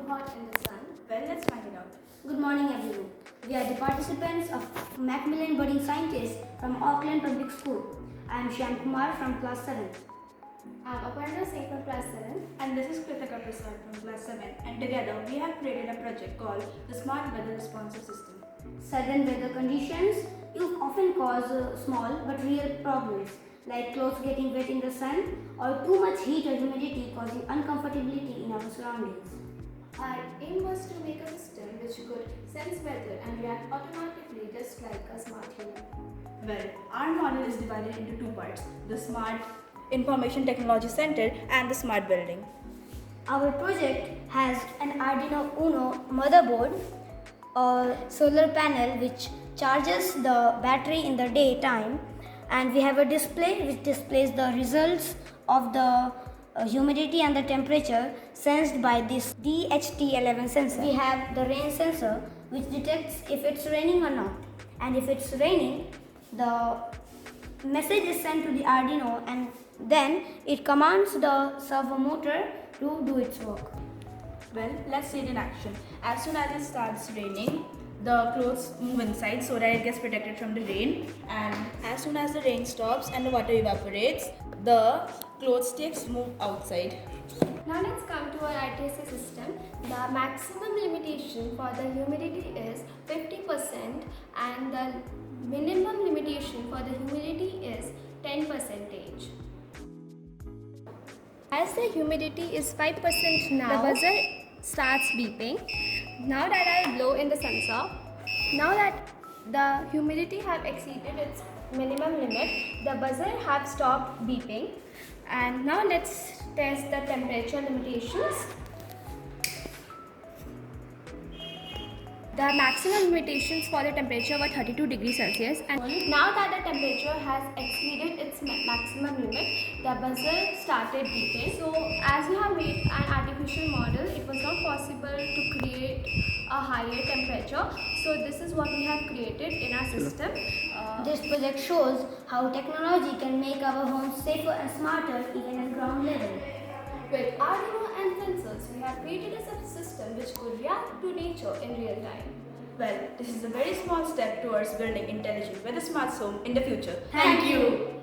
hot in the sun? Well, let's find it out. Good morning, everyone. We are the participants of Macmillan Budding Scientists from Auckland Public School. I am Shyam Kumar from class 7. I'm Aparna Singh from class 7. And this is Kritika Prasad from class 7. And together we have created a project called the Smart Weather Responsive System. Sudden weather conditions often cause small but real problems like clothes getting wet in the sun or too much heat or humidity causing uncomfortability in our surroundings. Our aim was to make a system which could sense weather and react automatically just like a smart human. Well, our model is divided into two parts, the Smart Information Technology Center and the Smart Building. Our project has an Arduino Uno motherboard, a solar panel which charges the battery in the daytime, and we have a display which displays the results of the humidity and the temperature sensed by this DHT11 sensor. We have the rain sensor which detects if it's raining or not, and if it's raining, the message is sent to the Arduino and then it commands the servo motor to do its work. Well, let's see it in action. As soon as it starts raining, the clothes move inside so that it gets protected from the rain, and as soon as the rain stops and the water evaporates, the clothes sticks move outside. Now let's come to our ITSA system. The maximum limitation for the humidity is 50% and the minimum limitation for the humidity is 10%. As the humidity is 5% now, the buzzer starts beeping. Now that I blow in the sensor, now that the humidity have exceeded its minimum limit, the buzzer have stopped beeping. And now let's test the temperature limitations. The maximum limitations for the temperature were 32 degrees Celsius, and now that the temperature has exceeded its maximum limit, the buzzer started beeping. So as we have made an artificial model, it was not possible to create a higher temperature. So this is what we have created in our system. This project shows how technology can make our homes safer and smarter even at ground level. With Arduino and sensors, we have created a subsystem which could react to nature in real time. Well, this is a very small step towards building intelligent weather smart home in the future. Thank you.